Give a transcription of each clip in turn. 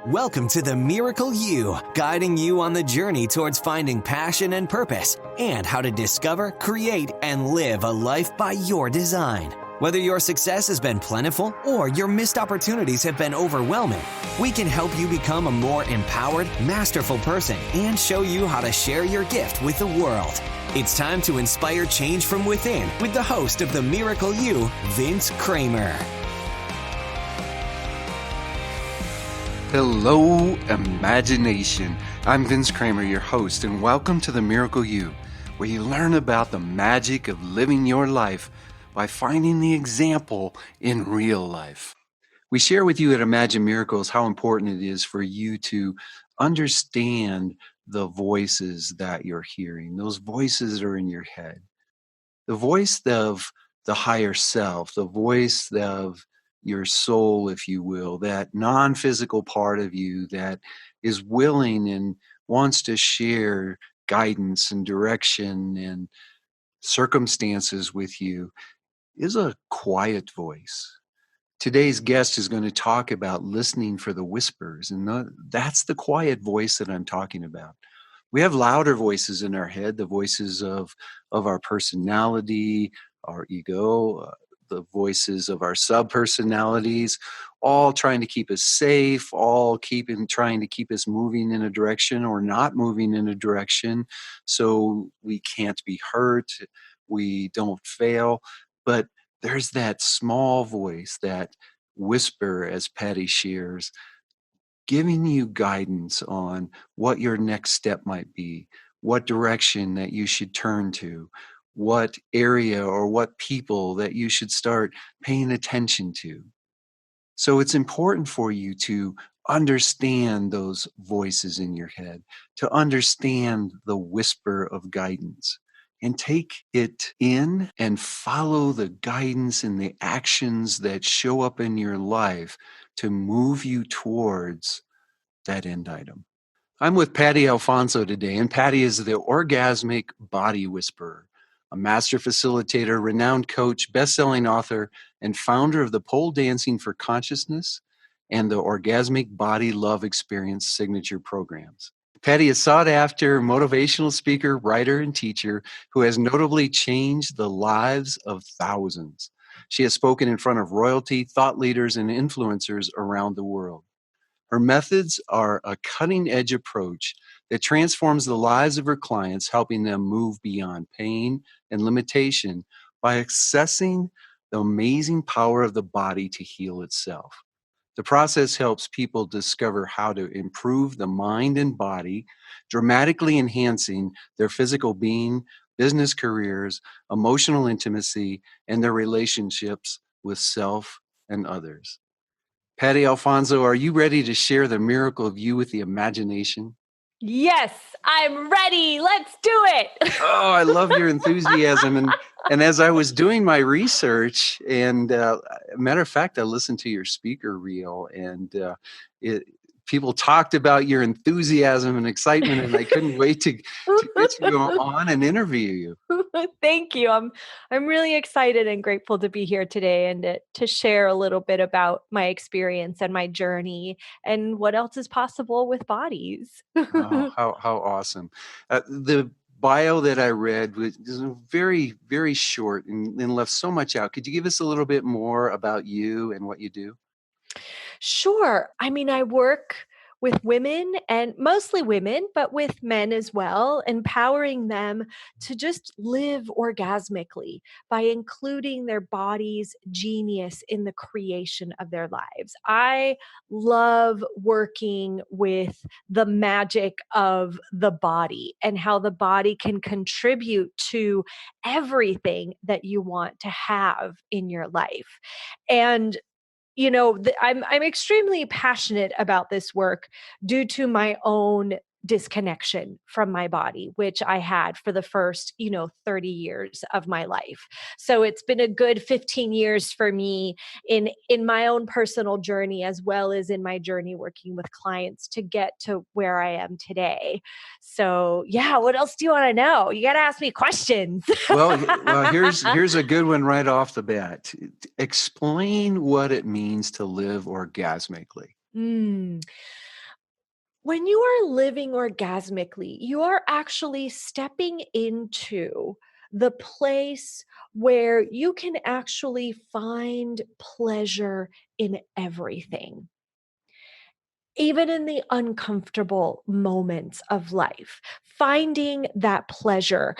Welcome to the Miracle You, guiding you on the journey towards finding passion and purpose and how to discover, create, and live a life by your design. Whether your success has been plentiful or your missed opportunities have been overwhelming, we can help you become a more empowered, masterful person and show you how to share your gift with the world. It's time to inspire change from within with the host of the Miracle You, Vince Kramer. Hello, imagination. I'm Vince Kramer, your host, and welcome to the Miracle You, where you learn about the magic of living your life by finding the example in real life. We share with you at Imagine Miracles how important it is for you to understand the voices that you're hearing. Those voices are in your head. The voice of the higher self, the voice of your soul, if you will, that non-physical part of you that is willing and wants to share guidance and direction and circumstances with you, is a quiet voice. Today's guest is going to talk about listening for the whispers, and that's the quiet voice that I'm talking about. We have louder voices in our head, the voices of our personality, our ego, the voices of our sub-personalities, all trying to keep us safe, trying to keep us moving in a direction or not moving in a direction so we can't be hurt, we don't fail. But there's that small voice, that whisper, as Patty shares, giving you guidance on what your next step might be, what direction that you should turn to, what area or what people that you should start paying attention to. So it's important for you to understand those voices in your head, to understand the whisper of guidance, and take it in and follow the guidance and the actions that show up in your life to move you towards that end item. I'm with Patty Alfonso today, and Patty is the orgasmic body whisperer, a master facilitator, renowned coach, best-selling author, and founder of the pole dancing for consciousness and the orgasmic body love experience signature programs. Patty is sought-after motivational speaker, writer, and teacher who has notably changed the lives of thousands. She has spoken in front of royalty, thought leaders, and influencers around the world. Her methods are a cutting-edge approach that transforms the lives of her clients, helping them move beyond pain and limitation by accessing the amazing power of the body to heal itself. The process helps people discover how to improve the mind and body, dramatically enhancing their physical being, business careers, emotional intimacy, and their relationships with self and others. Patty Alfonso, are you ready to share the miracle of you with the imagination? Yes, I'm ready. Let's do it. Oh, I love your enthusiasm. And as I was doing my research, and matter of fact, I listened to your speaker reel, and people talked about your enthusiasm and excitement, and I couldn't wait to get you on and interview you. Thank you. I'm really excited and grateful to be here today and to share a little bit about my experience and my journey and what else is possible with bodies. Oh, how awesome. The bio that I read was very, very short and left so much out. Could you give us a little bit more about you and what you do? Sure. I mean, I work with women and mostly women, but with men as well, empowering them to just live orgasmically by including their body's genius in the creation of their lives. I love working with the magic of the body and how the body can contribute to everything that you want to have in your life. And I'm extremely passionate about this work due to my own disconnection from my body, which I had for the first, 30 years of my life. So it's been a good 15 years for me in my own personal journey, as well as in my journey working with clients to get to where I am today. So yeah, what else do you want to know? You got to ask me questions. Well, here's a good one right off the bat. Explain what it means to live orgasmically. When you are living orgasmically, you are actually stepping into the place where you can actually find pleasure in everything, even in the uncomfortable moments of life, finding that pleasure,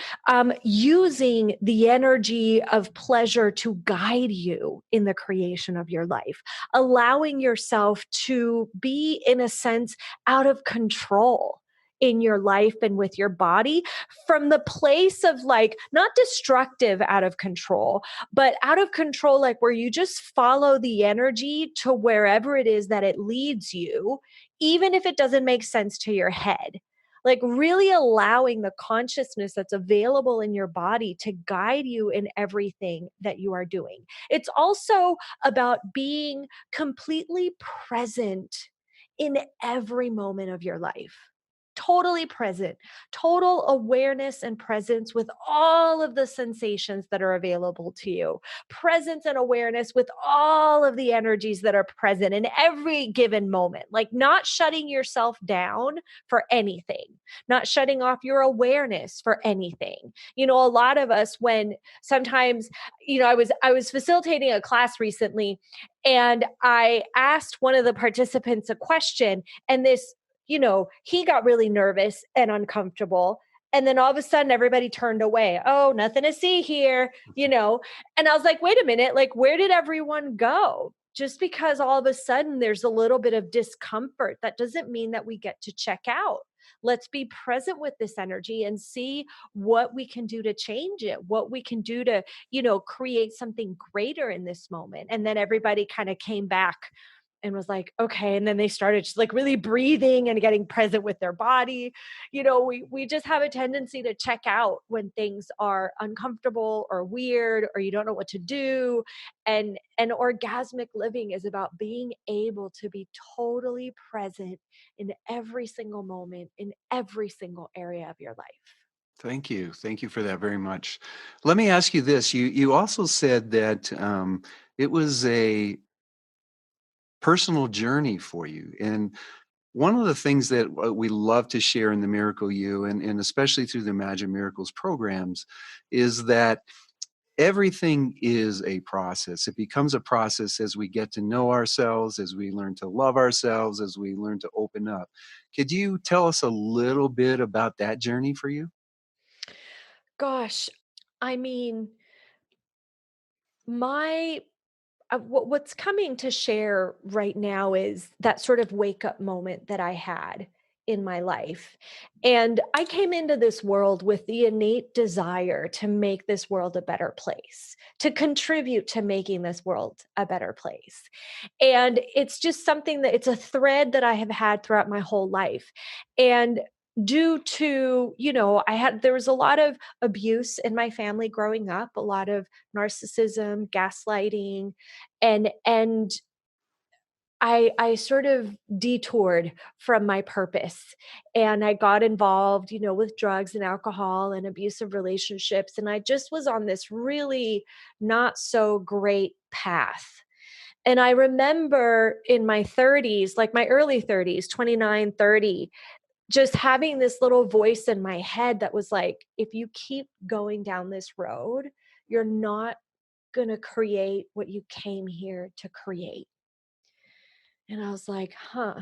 using the energy of pleasure to guide you in the creation of your life, allowing yourself to be, in a sense, out of control in your life and with your body, from the place of like not destructive out of control, but out of control, like where you just follow the energy to wherever it is that it leads you, even if it doesn't make sense to your head. Like really allowing the consciousness that's available in your body to guide you in everything that you are doing. It's also about being completely present in every moment of your life. Totally present, total awareness and presence with all of the sensations that are available to you, presence and awareness with all of the energies that are present in every given moment, like not shutting yourself down for anything, not shutting off your awareness for anything. You know, a lot of us, when sometimes, I was facilitating a class recently, and I asked one of the participants a question, and he got really nervous and uncomfortable. And then all of a sudden, everybody turned away. Oh, nothing to see here, you know? And I was like, wait a minute, like, where did everyone go? Just because all of a sudden there's a little bit of discomfort, that doesn't mean that we get to check out. Let's be present with this energy and see what we can do to change it, what we can do to, create something greater in this moment. And then everybody kind of came back and was like, okay. And then they started just like really breathing and getting present with their body. We just have a tendency to check out when things are uncomfortable or weird, or you don't know what to do. And orgasmic living is about being able to be totally present in every single moment, in every single area of your life. Thank you. Thank you for that very much. Let me ask you this. You also said that it was a personal journey for you. And one of the things that we love to share in the Miracle You, and especially through the Imagine Miracles programs, is that everything is a process. It becomes a process as we get to know ourselves, as we learn to love ourselves, as we learn to open up. Could you tell us a little bit about that journey for you? Gosh, I mean, my what's coming to share right now is that sort of wake up moment that I had in my life. And I came into this world with the innate desire to make this world a better place, to contribute to making this world a better place. And it's just something that, it's a thread that I have had throughout my whole life. And due to, there was a lot of abuse in my family growing up, a lot of narcissism, gaslighting, and I sort of detoured from my purpose, and I got involved, with drugs and alcohol and abusive relationships, and I just was on this really not so great path. And I remember in my 30s, like my early 30s, 29, 30, just having this little voice in my head that was like, if you keep going down this road, you're not going to create what you came here to create. And I was like, huh.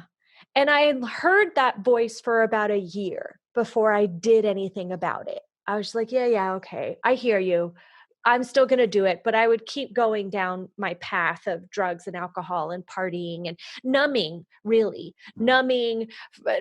And I heard that voice for about a year before I did anything about it. I was like, yeah, okay. I hear you. I'm still going to do it, but I would keep going down my path of drugs and alcohol and partying and numbing, really numbing,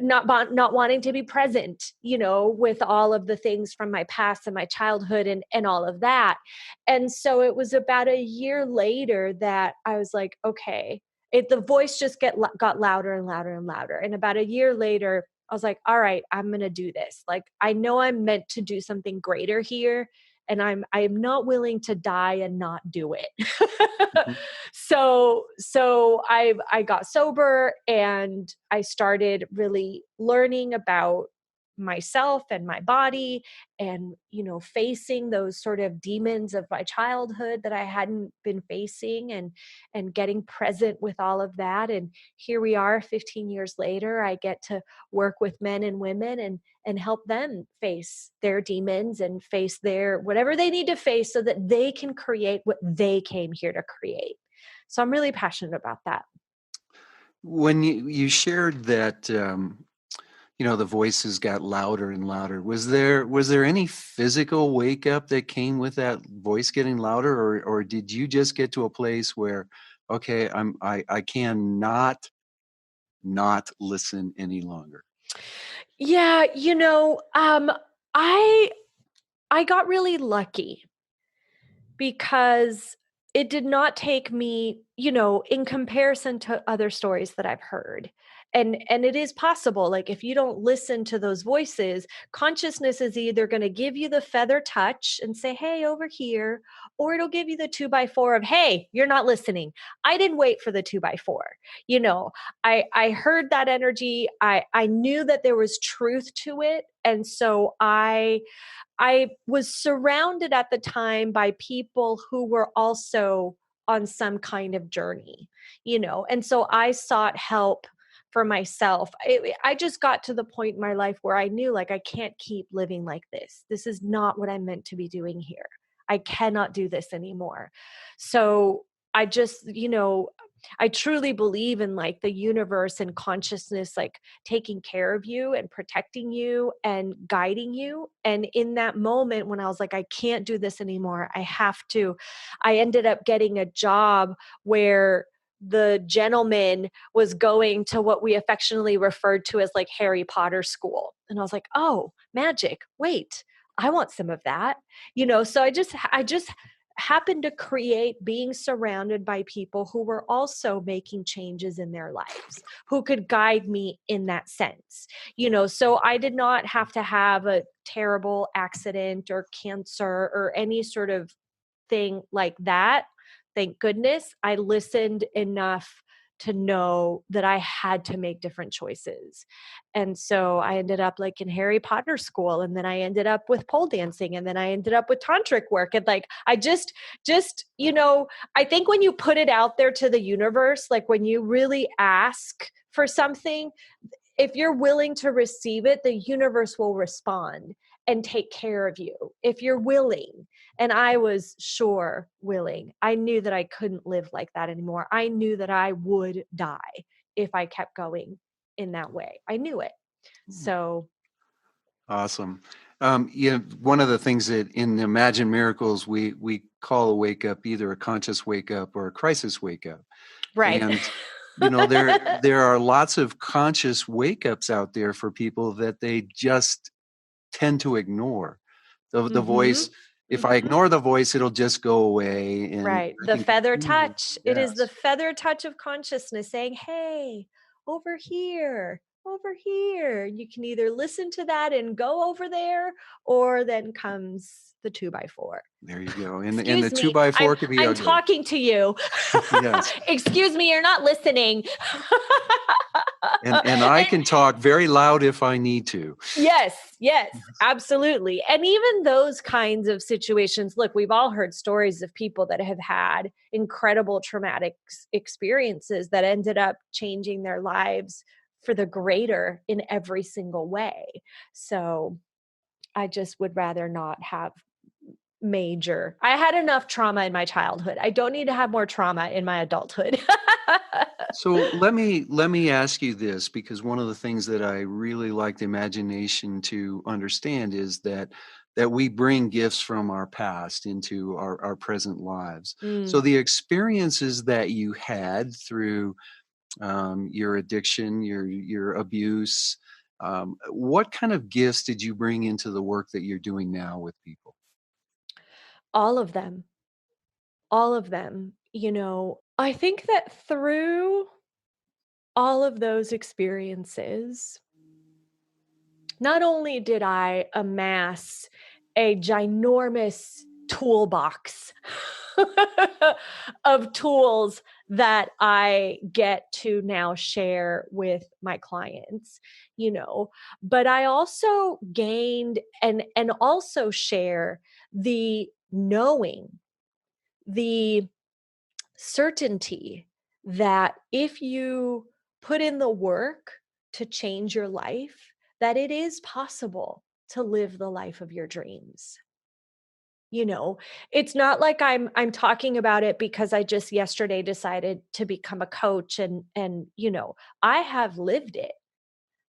not wanting to be present, with all of the things from my past and my childhood and all of that. And so it was about a year later that I was like, okay, the voice just got louder and louder and louder. And about a year later, I was like, all right, I'm going to do this. Like, I know I'm meant to do something greater here, and I'm not willing to die and not do it. Mhm. So I got sober, and I started really learning about myself and my body, and facing those sort of demons of my childhood that I hadn't been facing, and getting present with all of that. And here we are 15 years later. I get to work with men and women and help them face their demons and face their whatever they need to face so that they can create what they came here to create. So I'm really passionate about that. When you shared that, the voices got louder and louder, was there any physical wake up that came with that voice getting louder, or did you just get to a place where, okay, I cannot not listen any longer? Yeah, I I got really lucky because it did not take me, in comparison to other stories that I've heard. And it is possible, like, if you don't listen to those voices, consciousness is either going to give you the feather touch and say, "Hey, over here," or it'll give you the 2x4 of, "Hey, you're not listening." I didn't wait for the 2x4. You know, I heard that energy. I knew that there was truth to it. And so I was surrounded at the time by people who were also on some kind of journey, and so I sought help for myself. I just got to the point in my life where I knew, like, I can't keep living like this. This is not what I'm meant to be doing here. I cannot do this anymore. So I just, I truly believe in, like, the universe and consciousness, like, taking care of you and protecting you and guiding you. And in that moment when I was like, I can't do this anymore, I have to, I ended up getting a job where the gentleman was going to what we affectionately referred to as, like, Harry Potter school. And I was like, oh, magic. Wait, I want some of that. So I just happened to create being surrounded by people who were also making changes in their lives, who could guide me in that sense. So I did not have to have a terrible accident or cancer or any sort of thing like that. Thank goodness I listened enough to know that I had to make different choices. And so I ended up, like, in Harry Potter school, and then I ended up with pole dancing, and then I ended up with tantric work. And, like, I just, I think when you put it out there to the universe, like, when you really ask for something, if you're willing to receive it, the universe will respond and take care of you if you're willing. And I was sure willing. I knew that I couldn't live like that anymore. I knew that I would die if I kept going in that way. I knew it. So, Awesome. One of the things that in Imagine Miracles we call a wake up either a conscious wake up or a crisis wake up. right. And there are lots of conscious wake ups out there for people that they just tend to ignore. The voice, Mhm. if I Mhm. ignore the voice, it'll just go away and Right. I The can feather continue. touch. It is the Yes. feather touch of consciousness saying, "Hey, over here, over here." You can either listen to that and go over there, or then comes the 2x4. There you go. And the Excuse two me, by I'm four could be I'm ugly. talking to you. Yes. Excuse me, you're not listening. And I can talk very loud if I need to. Yes, yes, absolutely. And even those kinds of situations, look, we've all heard stories of people that have had incredible traumatic experiences that ended up changing their lives for the greater in every single way. So I just would rather not have major. I had enough trauma in my childhood. I don't need to have more trauma in my adulthood. So let me ask you this, because one of the things that I really like the imagination to understand is that we bring gifts from our past into our present lives. So Mm. the experiences that you had through your addiction, your abuse, what kind of gifts did you bring into the work that you're doing now with people? All of them. All of them. I think that through all of those experiences, not only did I amass a ginormous toolbox of tools that I get to now share with my clients, but I also gained and also share the knowing, the certainty that if you put in the work to change your life, that it is possible to live the life of your dreams. You know, it's not like I'm talking about it because I just yesterday decided to become a coach and I have lived it.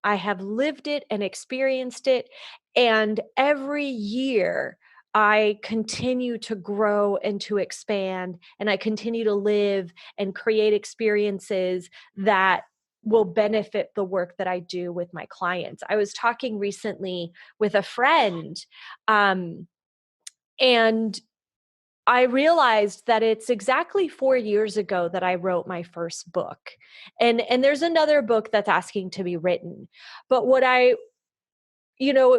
I have lived it and experienced it. And every year I continue to grow and to expand, and I continue to live and create experiences that will benefit the work that I do with my clients. I was talking recently with a friend, and I realized that it's exactly 4 years ago that I wrote my first book. And there's another book that's asking to be written. But it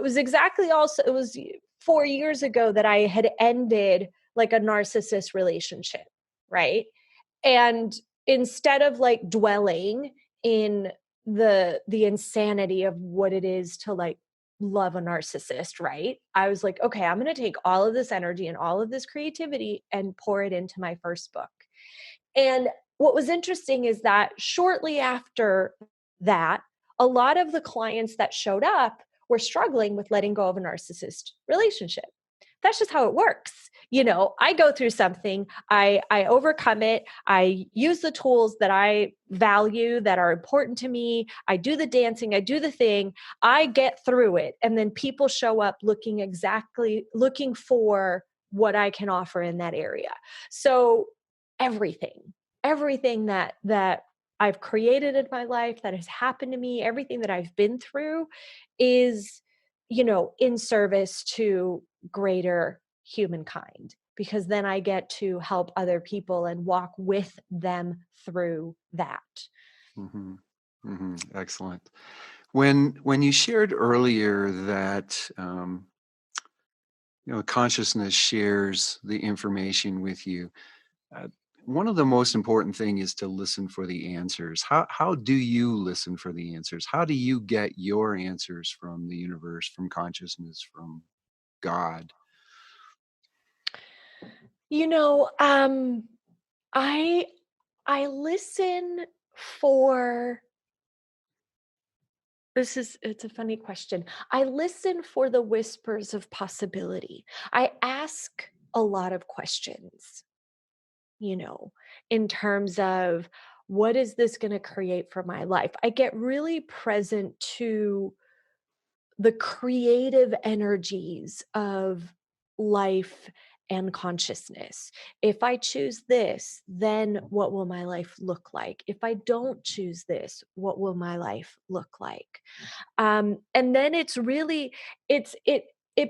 was exactly also it was 4 years ago that I had ended like a narcissist relationship, right? And instead of like dwelling in the insanity of what it is to like love a narcissist, right? I was like, okay, I'm going to take all of this energy and all of this creativity and pour it into my first book. And what was interesting is that shortly after that, a lot of the clients that showed up were struggling with letting go of a narcissist relationship. That's just how it works. I go through something, I overcome it, I use the tools that I value that are important to me, I do the dancing, I do the thing, I get through it, and then people show up looking for what I can offer in that area. So everything that I've created in my life, that has happened to me, everything that I've been through is, in service to greater humankind, because then I get to help other people and walk with them through that. Mm-hmm. Mm-hmm. Excellent. When you shared earlier that consciousness shares the information with you, uh, one of the most important thing is to listen for the answers. How do you listen for the answers? How do you get your answers from the universe, from consciousness, from God? You know, um, I I listen for it's a funny question. I listen for the whispers of possibility. I ask a lot of questions, you know, in terms of what is this going to create for my life? I get really present to the creative energies of life and consciousness. If I choose this, then what will my life look like? If I don't choose this, what will my life look like? And then it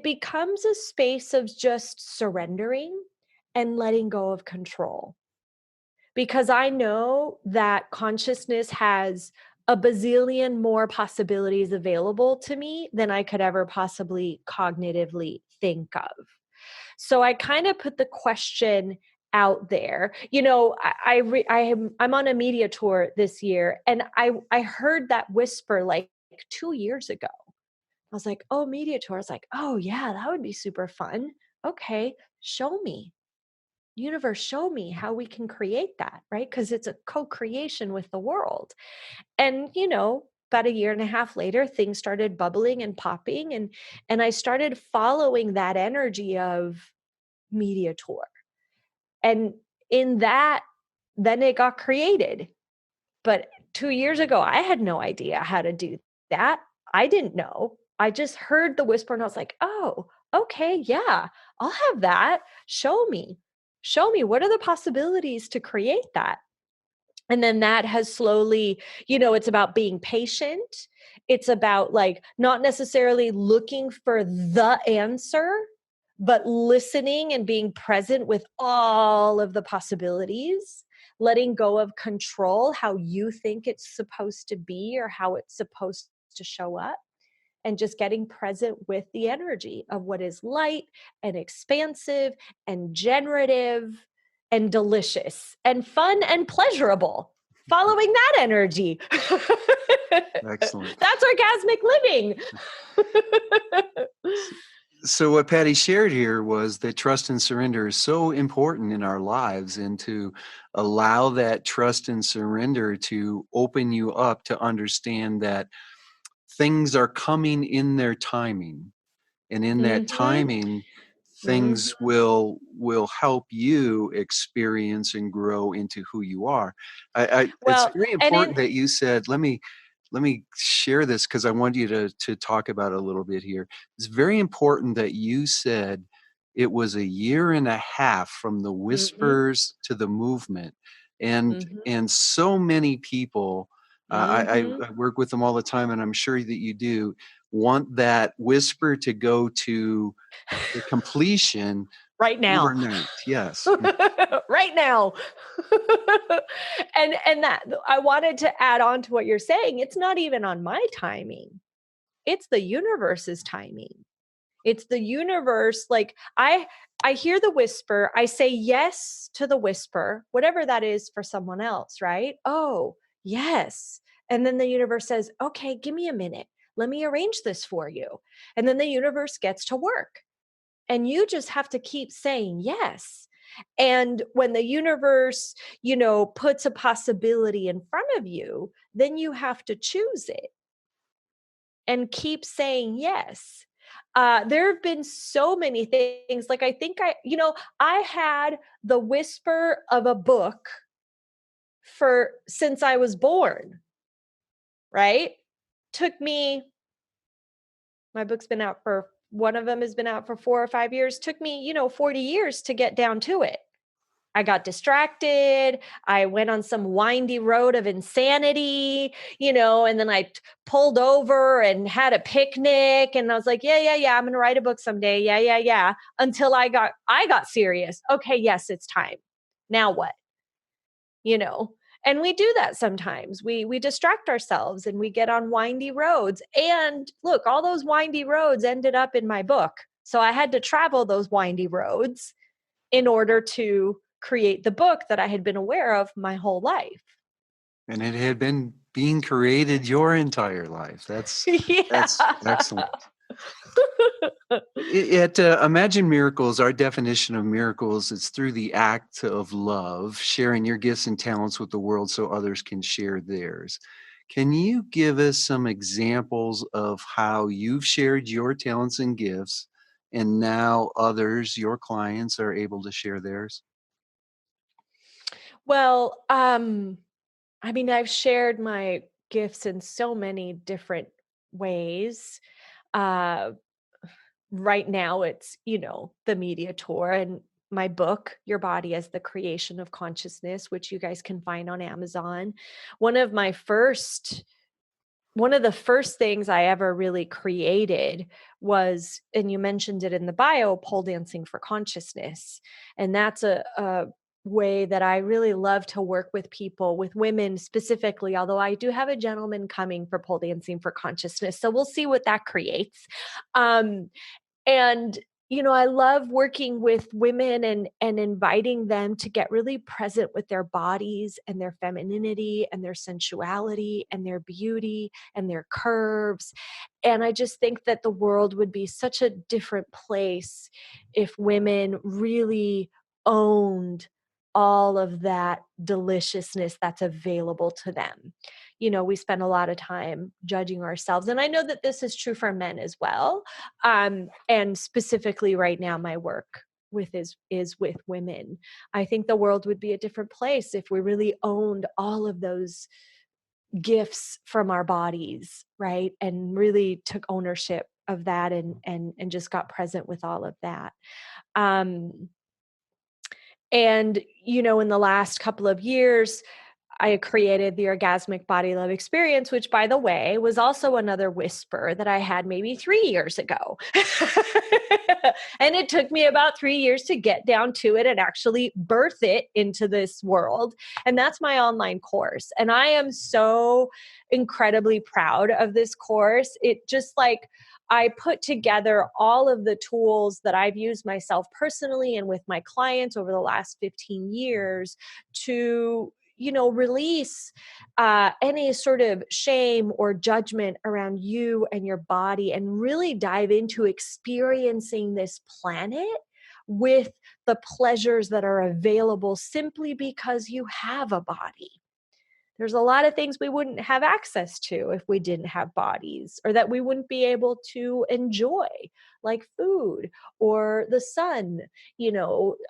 becomes a space of just surrendering and letting go of control, because I know that consciousness has a bazillion more possibilities available to me than I could ever possibly cognitively think of. So I kind of put the question out there. I'm on a media tour this year, and I heard that whisper like 2 years ago. I was like, "Oh, media tour." I was like, "Oh yeah, that would be super fun. Okay, show me. Universe, show me how we can create that," right? Because it's a co-creation with the world. And about a year and a half later, things started bubbling and popping, and I started following that energy of media tour. And in that, then it got created. But 2 years ago, I had no idea how to do that. I didn't know. I just heard the whisper and I was like, "Oh, okay, yeah, I'll have that. Show me. Show me, what are the possibilities to create that?" And then that has slowly, it's about being patient. It's about like not necessarily looking for the answer, but listening and being present with all of the possibilities, letting go of control, how you think it's supposed to be or how it's supposed to show up, and just getting present with the energy of what is light and expansive and generative and delicious and fun and pleasurable. Following that energy. Excellent. That's orgasmic living. So what Patty shared here was that trust and surrender is so important in our lives, and to allow that trust and surrender to open you up to understand that things are coming in their timing. And in that Mm-hmm. timing, Mm-hmm. things will help you experience and grow into who you are. It's Well, very and in important that you said, let me share this because I want you to talk about it a little bit here. It's very important that you said it was a year and a half from the mm-hmm, whispers to the movement. and mm-hmm, and so many people, mm-hmm. I work with them all the time, and I'm sure that you do, want that whisper to go to the completion Right now. overnight. Yes. Right now. And that I wanted to add on to what you're saying. It's not even on my timing. It's the universe's timing. It's the universe. Like I hear the whisper, I say yes to the whisper, whatever that is for someone else, right? Oh, yes. And then the universe says, okay, give me a minute. Let me arrange this for you. And then the universe gets to work. And you just have to keep saying yes. And when the universe, puts a possibility in front of you, then you have to choose it and keep saying yes. There have been so many things. Like I had the whisper of a book for since I was born, right? Took me, my book's been out for, one of them has been out for 4 or 5 years. Took me, 40 years to get down to it. I got distracted. I went on some windy road of insanity, and then I pulled over and had a picnic, and I was like, yeah, I'm going to write a book someday. Yeah. Until I got serious. Okay, yes, it's time. Now what? you know and we do that sometimes. We distract ourselves and we get on windy roads, and look, all those windy roads ended up in my book, so I had to travel those windy roads in order to create the book that I had been aware of my whole life. And it had been being created your entire life. That's Yeah. excellent. At Imagine Miracles, our definition of miracles is through the act of love, sharing your gifts and talents with the world so others can share theirs. Can you give us some examples of how you've shared your talents and gifts, and now others, your clients, are able to share theirs? Well, I've shared my gifts in so many different ways. Uh, right now it's, the media tour and my book, Your Body as the Creation of Consciousness, which you guys can find on Amazon. One of my first one of the first things I ever really created was, and you mentioned it in the bio, pole dancing for consciousness. And that's a way that I really love to work with people, with women specifically, although I do have a gentleman coming for pole dancing for consciousness. So we'll see what that creates. Um, and I love working with women and inviting them to get really present with their bodies and their femininity and their sensuality and their beauty and their curves. And I just think that the world would be such a different place if women really owned all of that deliciousness that's available to them. We spend a lot of time judging ourselves, and I know that this is true for men as well. And specifically right now, my work is with women. I think the world would be a different place if we really owned all of those gifts from our bodies, right? And really took ownership of that, and just got present with all of that. Um, and in the last couple of years, I created the Orgasmic Body Love Experience, which, by the way, was also another whisper that I had maybe 3 years ago. And it took me about 3 years to get down to it and actually birth it into this world. And that's my online course. And I am so incredibly proud of this course. It just like, I put together all of the tools that I've used myself personally and with my clients over the last 15 years to, release any sort of shame or judgment around you and your body, and really dive into experiencing this planet with the pleasures that are available simply because you have a body. There's a lot of things we wouldn't have access to if we didn't have bodies, or that we wouldn't be able to enjoy, like food or the sun,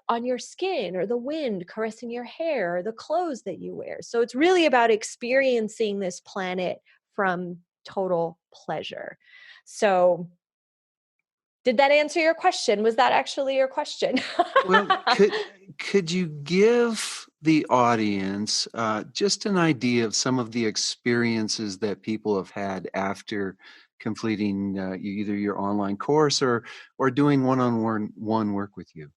on your skin, or the wind caressing your hair, or the clothes that you wear. So it's really about experiencing this planet from total pleasure. So did that answer your question? Was that actually your question? Well, could you give the audience just an idea of some of the experiences that people have had after completing either your online course or doing one-on-one work with you?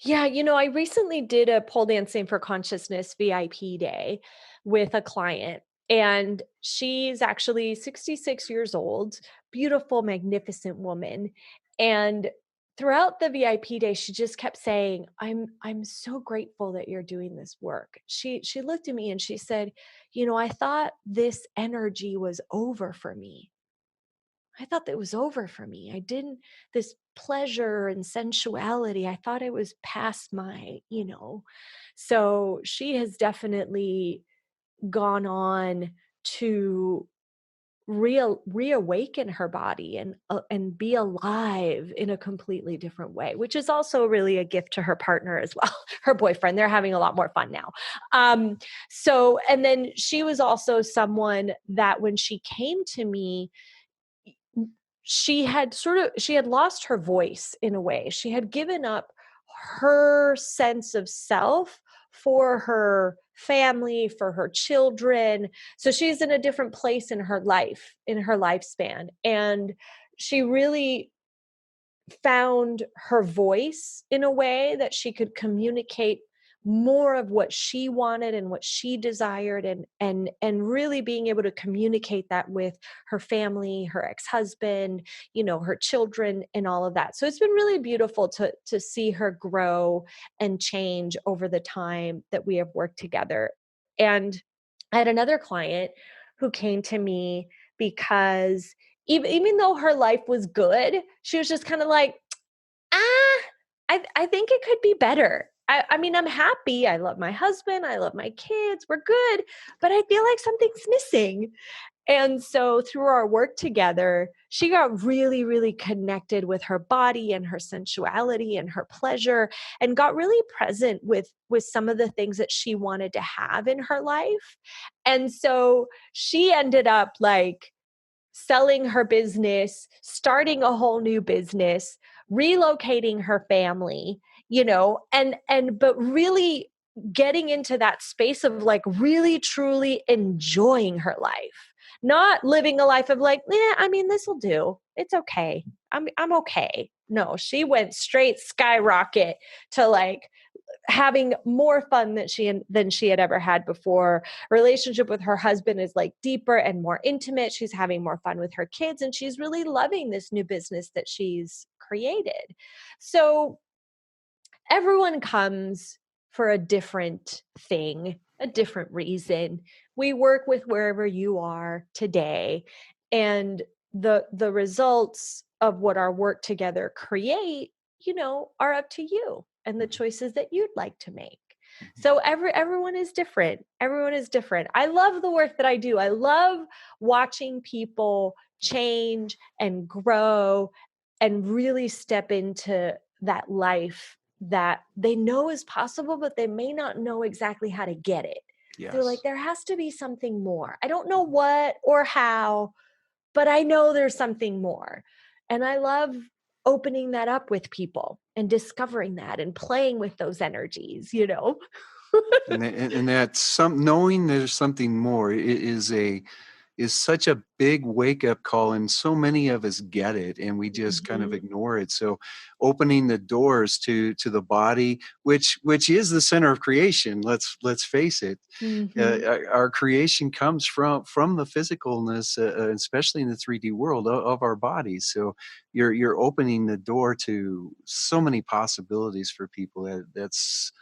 Yeah, I recently did a pole dancing for consciousness VIP day with a client, and she's actually 66 years old, beautiful, magnificent woman. And throughout the VIP day, she just kept saying, I'm so grateful that you're doing this work. She looked at me and she said, I thought this energy was over for me. I thought that was over for me. I didn't, this pleasure and sensuality, I thought it was past my. So she has definitely gone on to reawaken her body and be alive in a completely different way, which is also really a gift to her partner as well, her boyfriend. They're having a lot more fun now. So, and then she was also someone that when she came to me, she had lost her voice in a way. She had given up her sense of self for her family, for her children. So she's in a different place in her life, in her lifespan. And she really found her voice in a way that she could communicate more of what she wanted and what she desired, and really being able to communicate that with her family, her ex-husband, her children, and all of that. So it's been really beautiful to see her grow and change over the time that we have worked together. And I had another client who came to me because even though her life was good, she was just kind of like, ah, I think it could be better. I mean, I'm happy. I love my husband. I love my kids. We're good, but I feel like something's missing. And so through our work together, she got really, really connected with her body and her sensuality and her pleasure, and got really present with some of the things that she wanted to have in her life. And so she ended up like selling her business, starting a whole new business, relocating her family, but really getting into that space of like really truly enjoying her life. Not living a life of like, I mean, this will do. It's okay. I'm okay. No, she went straight skyrocket to like having more fun than she had ever had before. Relationship with her husband is like deeper and more intimate. She's having more fun with her kids, and she's really loving this new business that she's created. So everyone comes for a different thing, a different reason. We work with wherever you are today, and the results of what our work together create, are up to you and the choices that you'd like to make. So everyone is different. Everyone is different. I love the work that I do. I love watching people change and grow and really step into that life that they know is possible, but they may not know exactly how to get it. They're like, Yes. there has to be something more. I don't know what or how, but I know there's something more. And I love opening that up with people and discovering that and playing with those energies. And that's knowing there's something more is such a big wake up call, and so many of us get it and we just kind of Mhm. ignore it. So opening the doors to the body, which is the center of creation, let's face it. Mhm. Our creation comes from the physicalness, especially in the 3D world of our bodies. So you're opening the door to so many possibilities for people. That's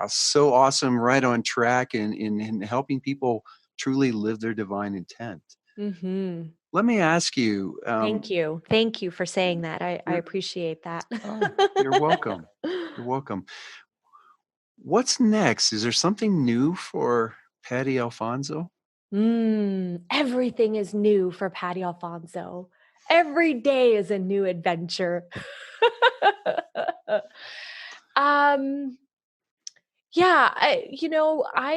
so awesome, right on track in helping people truly live their divine intent. Mhm. Let me ask you, Thank you. Thank you for saying that. I you're, appreciate that. oh, you're welcome. You're welcome. What's next? Is there something new for Patty Alfonso? Everything is new for Patty Alfonso. Every day is a new adventure. um, yeah, I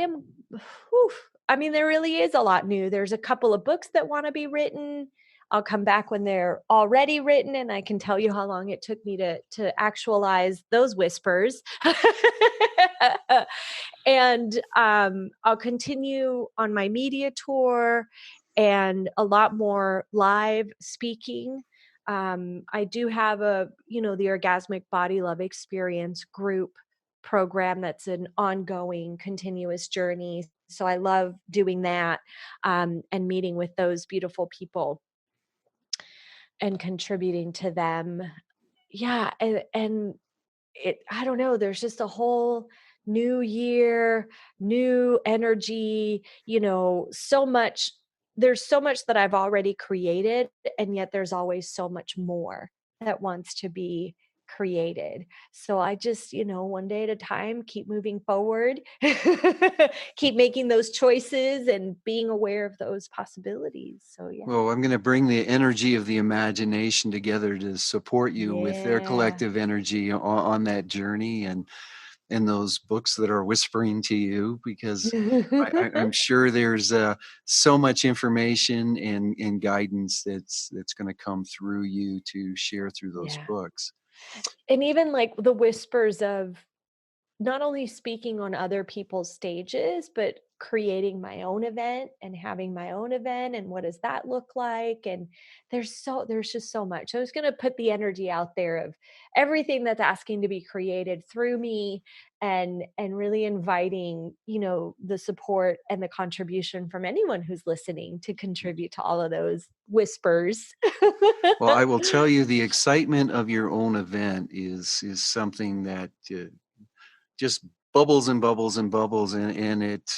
am whew, I mean, there really is a lot new. There's a couple of books that want to be written. I'll come back when they're already written and I can tell you how long it took me to actualize those whispers. And I'll continue on my media tour and a lot more live speaking. I do have the Orgasmic Body Love Experience group program that's an ongoing, continuous journey. So I love doing that and meeting with those beautiful people and contributing to them. Yeah, and I don't know, there's just a whole new year, new energy, so much there's so much that I've already created, and yet there's always so much more that wants to be created. So I just, one day at a time, keep moving forward, keep making those choices and being aware of those possibilities. So yeah. Well, I'm going to bring the energy of the imagination together to support you with their Yeah. collective energy on that journey, and those books that are whispering to you, because I'm sure there's so much information and guidance that's going to come through you to share through those Yeah. books. And even like the whispers of not only speaking on other people's stages, but creating my own event and having my own event and what does that look like? And there's just so much. So I was going to put the energy out there of everything that's asking to be created through me and really inviting, the support and the contribution from anyone who's listening to contribute to all of those whispers. Well, I will tell you, the excitement of your own event is something that just bubbles and bubbles and bubbles, and it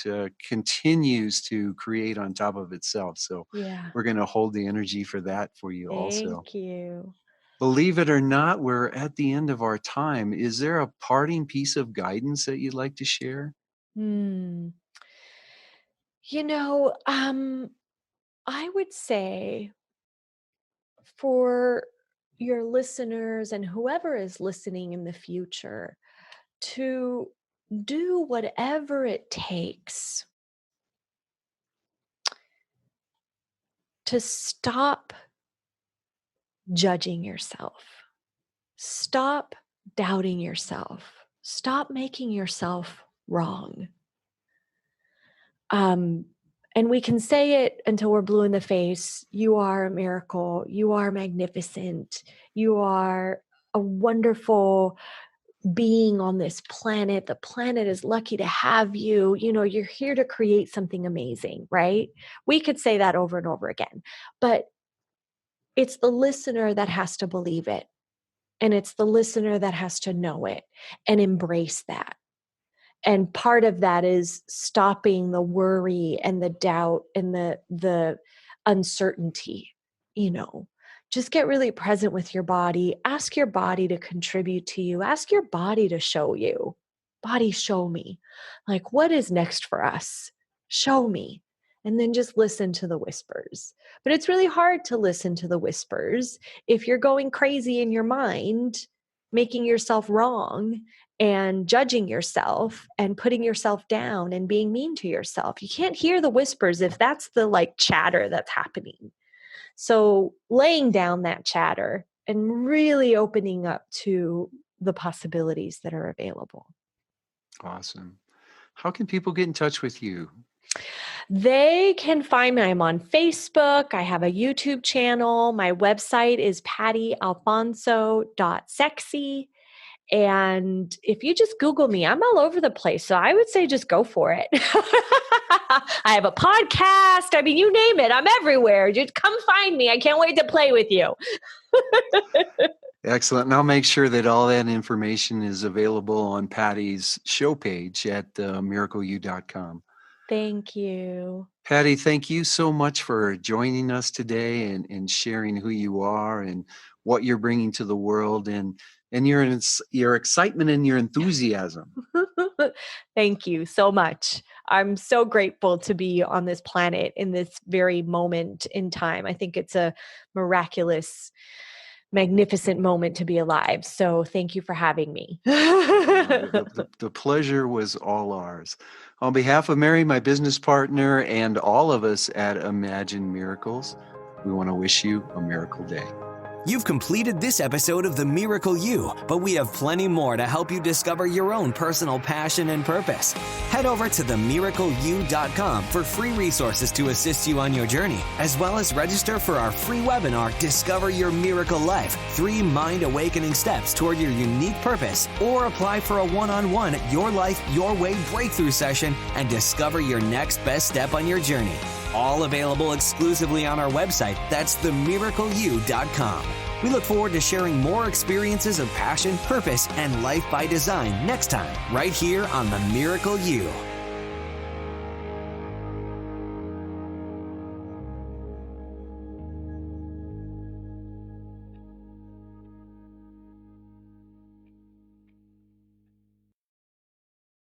continues to create on top of itself. So Yeah. we're going to hold the energy for that for you also. Thank you. Believe it or not, we're at the end of our time. Is there a parting piece of guidance that you'd like to share? Hmm. You know, I would say for your listeners and whoever is listening in the future to do whatever it takes to stop judging yourself, stop doubting yourself, stop making yourself wrong. Um, and we can say it until we're blue in the face. You are a miracle. You are magnificent. You are a wonderful being on this planet. The planet is lucky to have you. You're here to create something amazing, right? We could say that over and over again, but it's the listener that has to believe it. And it's the listener that has to know it and embrace that. And part of that is stopping the worry and the doubt and the uncertainty. Just get really present with your body. Ask your body to contribute to you. Ask your body to show you. Body, show me. Like, what is next for us? Show me. And then just listen to the whispers. But it's really hard to listen to the whispers if you're going crazy in your mind, making yourself wrong and judging yourself and putting yourself down and being mean to yourself. You can't hear the whispers if that's the like chatter that's happening. So laying down that chatter and really opening up to the possibilities that are available. Awesome. How can people get in touch with you? They can find me. I'm on Facebook. I have a YouTube channel. My website is pattyalfonso.sexy. And if you just Google me, I'm all over the place. So I would say just go for it. I have a podcast. I mean, you name it. I'm everywhere. Just come find me. I can't wait to play with you. Excellent. And I'll make sure that all that information is available on Patty's show page at miracleu.com. Thank you. Patty, thank you so much for joining us today and sharing who you are and what you're bringing to the world and your excitement and your enthusiasm. Thank you so much. I'm so grateful to be on this planet in this very moment in time. I think it's a miraculous, magnificent moment to be alive. So thank you for having me. The pleasure was all ours. On behalf of Mary, my business partner, and all of us at Imagine Miracles, we want to wish you a miracle day. You've completed this episode of The Miracle You, but we have plenty more to help you discover your own personal passion and purpose. Head over to themiracleu.com for free resources to assist you on your journey, as well as register for our free webinar, Discover Your Miracle Life, 3 mind-awakening steps toward your unique purpose, or apply for a one-on-one Your Life, Your Way breakthrough session and discover your next best step on your journey. All available exclusively on our website. That's themiracleu.com. We look forward to sharing more experiences of passion, purpose, and life by design next time, right here on The Miracle You.